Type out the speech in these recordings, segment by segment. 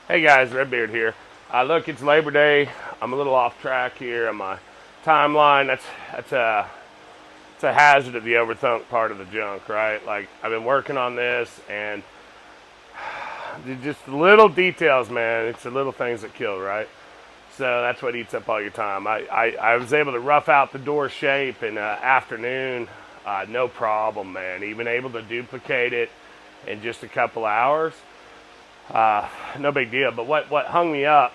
Hey guys, Redbeard here. Look, it's Labor Day. I'm a little off track here on my timeline. It's a hazard of the overthunk part of the junk, right? Like I've been working on this, and just the little details, man. It's the little things that kill, right? So that's what eats up all your time. I was able to rough out the door shape in afternoon, no problem, man. Even able to duplicate it in just a couple hours. No big deal. But what hung me up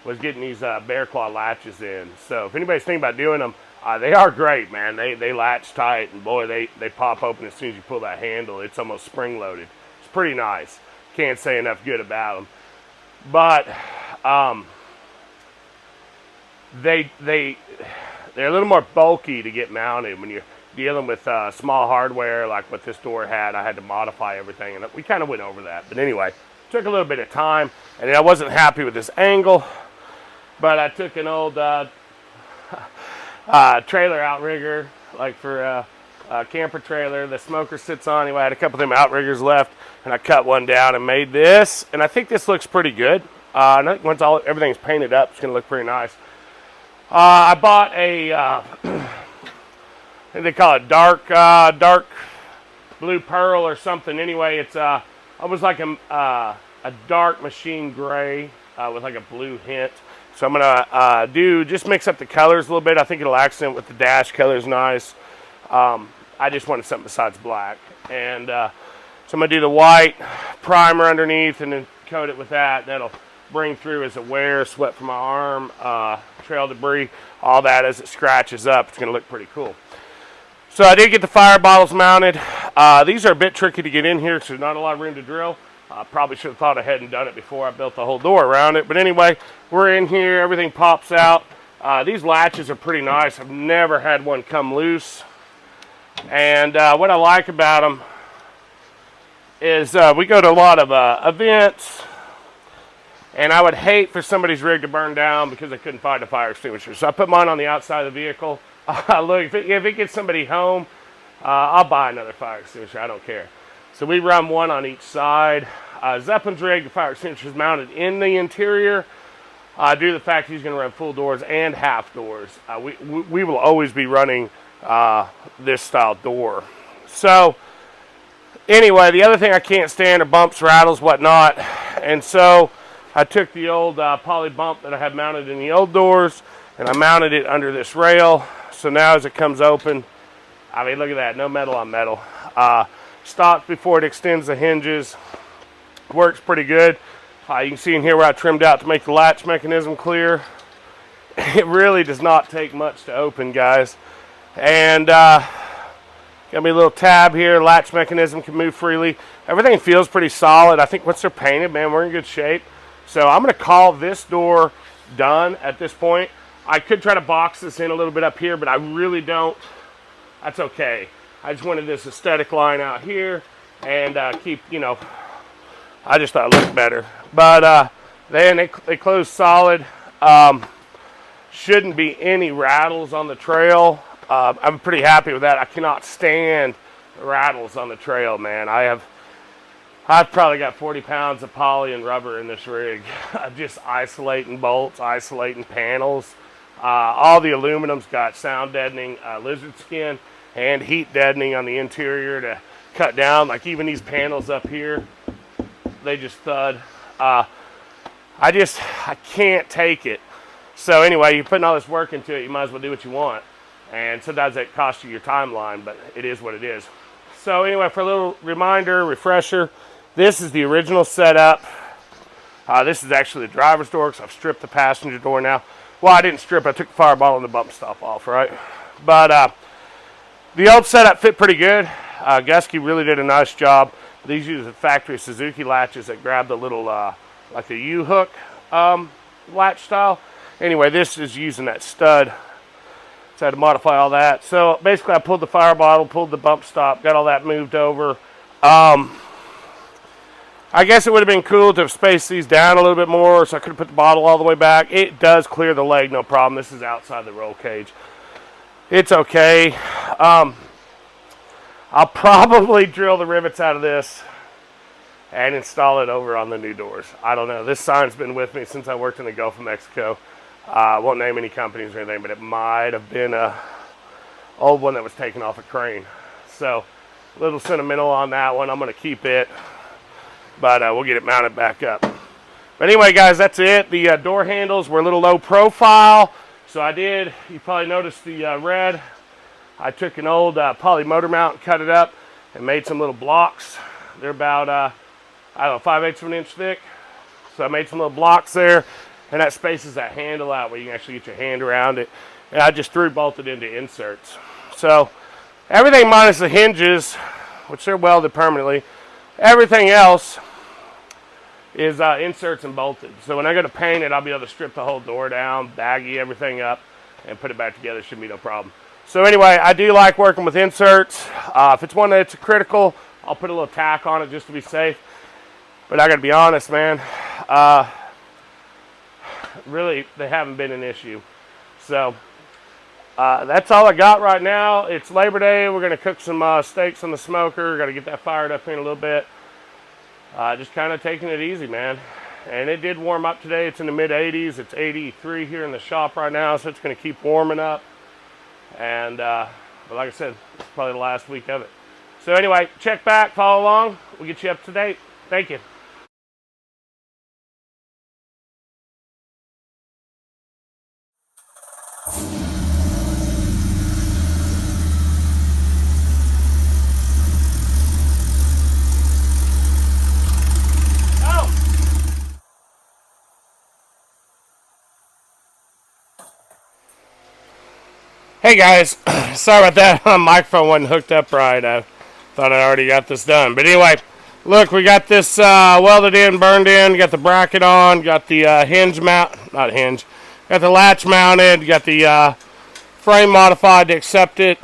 was getting these bear claw latches in. So if anybody's thinking about doing them, they are great, man. They latch tight, and boy, they pop open as soon as you pull that handle. It's almost spring loaded. It's pretty nice. Can't say enough good about them. But they're a little more bulky to get mounted when you're dealing with small hardware like what this door had. I had to modify everything, and we kind of went over that. But anyway, took a little bit of time, and I wasn't happy with this angle, but I took an old trailer outrigger, like for a camper trailer the smoker sits on. Anyway, I had a couple of them outriggers left, and I cut one down and made this, and I think this looks pretty good. I think once everything's painted up, it's going to look pretty nice. I bought a, I think they call it dark blue pearl or something. Anyway, it's almost like a dark machine gray with like a blue hint. So I'm gonna just mix up the colors a little bit. I think it'll accent with the dash colors nice. I just wanted something besides black, and so I'm gonna do the white primer underneath and then coat it with that. That'll bring through as it wears, sweat from my arm, trail debris, all that as it scratches up. It's going to look pretty cool. So I did get the fire bottles mounted. These are a bit tricky to get in here because there's not a lot of room to drill. Probably should have thought ahead and done it before I built the whole door around it. But anyway, we're in here. Everything pops out. These latches are pretty nice. I've never had one come loose. And what I like about them is we go to a lot of events, and I would hate for somebody's rig to burn down because they couldn't find a fire extinguisher. So I put mine on the outside of the vehicle. Look, if it gets somebody home, I'll buy another fire extinguisher. I don't care. So we run one on each side. Zeppelin's rig, the fire extinguisher is mounted in the interior. Due to the fact he's going to run full doors and half doors, we will always be running this style door. So anyway, the other thing I can't stand are bumps, rattles, whatnot. And so I took the old poly bump that I had mounted in the old doors, and I mounted it under this rail. So now as it comes open, I mean, look at that, no metal on metal. Stops before it extends the hinges. Works pretty good. You can see in here where I trimmed out to make the latch mechanism clear. It really does not take much to open, guys. And got me a little tab here. Latch mechanism can move freely. Everything feels pretty solid. I think once they're painted, man, we're in good shape. So I'm going to call this door done at this point. I could try to box this in a little bit up here, but I really don't. That's okay. I just wanted this aesthetic line out here and keep, I just thought it looked better. But then they close solid. Shouldn't be any rattles on the trail. I'm pretty happy with that. I cannot stand rattles on the trail, man. I've probably got 40 pounds of poly and rubber in this rig. Just isolating bolts, isolating panels. All the aluminum's got sound deadening lizard skin and heat deadening on the interior to cut down. Like even these panels up here, they just thud. I can't take it. So anyway, you're putting all this work into it, you might as well do what you want. And sometimes that costs you your timeline, but it is what it is. So anyway, for a little reminder, refresher, this is the original setup. This is actually the driver's door because I've stripped the passenger door now. Well, I didn't strip. I took the fire bottle and the bump stop off, right? But the old setup fit pretty good. Gusky really did a nice job. These use the factory Suzuki latches that grab the little, like the U-hook latch style. Anyway, this is using that stud. So I had to modify all that. So basically I pulled the fire bottle, pulled the bump stop, got all that moved over. I guess it would have been cool to have spaced these down a little bit more so I could have put the bottle all the way back. It does clear the leg, no problem. This is outside the roll cage. It's okay. I'll probably drill the rivets out of this and install it over on the new doors. I don't know. This sign's been with me since I worked in the Gulf of Mexico. I won't name any companies or anything, but it might have been a old one that was taken off a crane. So a little sentimental on that one. I'm going to keep it, but we'll get it mounted back up. But anyway, guys, that's it. The door handles were a little low profile. So you probably noticed the red. I took an old poly motor mount, cut it up, and made some little blocks. They're about, 5/8 of an inch thick. So I made some little blocks there, and that spaces that handle out where you can actually get your hand around it. And I just bolted into inserts. So everything minus the hinges, which they're welded permanently, everything else is inserts and bolted. So when I go to paint it, I'll be able to strip the whole door down, baggy everything up, and put it back together. Shouldn't be no problem. So anyway, I do like working with inserts. If it's one that's critical, I'll put a little tack on it just to be safe. But I got to be honest, man. Really, they haven't been an issue. So that's all I got right now. It's Labor Day. We're going to cook some steaks on the smoker. Got to get that fired up in a little bit. Just kind of taking it easy, man. And it did warm up today. It's in the mid-80s. It's 83 here in the shop right now, so it's going to keep warming up. And but like I said, it's probably the last week of it. So anyway, check back, follow along. We'll get you up to date. Thank you. Hey guys, sorry about that. My microphone wasn't hooked up right. I thought I already got this done. But anyway, look, we got this welded in, burned in. Got the bracket on. Got the got the latch mounted. Got the frame modified to accept it.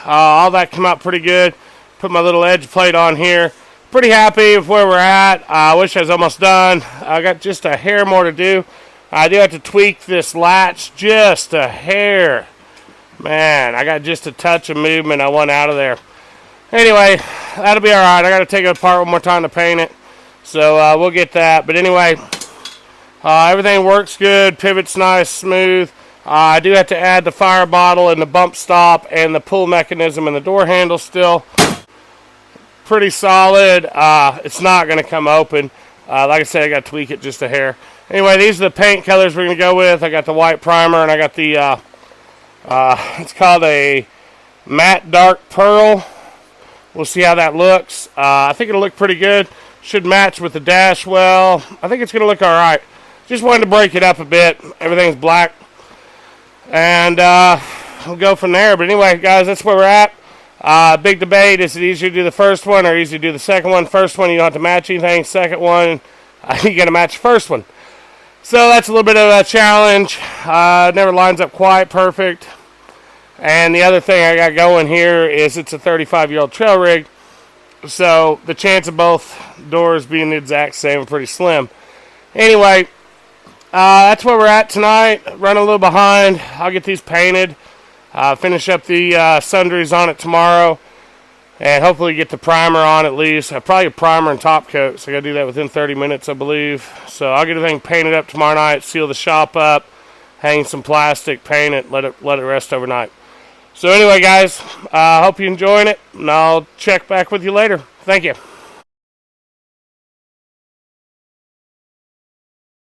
All that came out pretty good. Put my little edge plate on here. Pretty happy with where we're at. I wish I was almost done. I got just a hair more to do. I do have to tweak this latch just a hair. Man, I got just a touch of movement. I want out of there. Anyway, that'll be all right. I got to take it apart one more time to paint it. So we'll get that. But anyway, everything works good. Pivot's nice, smooth. I do have to add the fire bottle and the bump stop and the pull mechanism and the door handle still. Pretty solid. It's not going to come open. Like I said, I got to tweak it just a hair. Anyway, these are the paint colors we're going to go with. I got the white primer and I got the... it's called a matte dark pearl. We'll see how that looks. I think it'll look pretty good. Should match with the dash well. I think it's going to look all right. Just wanted to break it up a bit. Everything's black. And we'll go from there. But anyway, guys, that's where we're at. Big debate. Is it easier to do the first one or easier to do the second one? First one, you don't have to match anything. Second one, you got to match the first one. So that's a little bit of a challenge. It never lines up quite perfect. And the other thing I got going here is it's a 35-year-old trail rig. So the chance of both doors being the exact same are pretty slim. Anyway, that's where we're at tonight. Running a little behind. I'll get these painted. Finish up the sundries on it tomorrow. And hopefully get the primer on at least. Probably a primer and top coat. So I got to do that within 30 minutes, I believe. So I'll get everything painted up tomorrow night. Seal the shop up. Hang some plastic. Paint it. Let it rest overnight. So anyway, guys. Hope you're enjoying it. And I'll check back with you later. Thank you.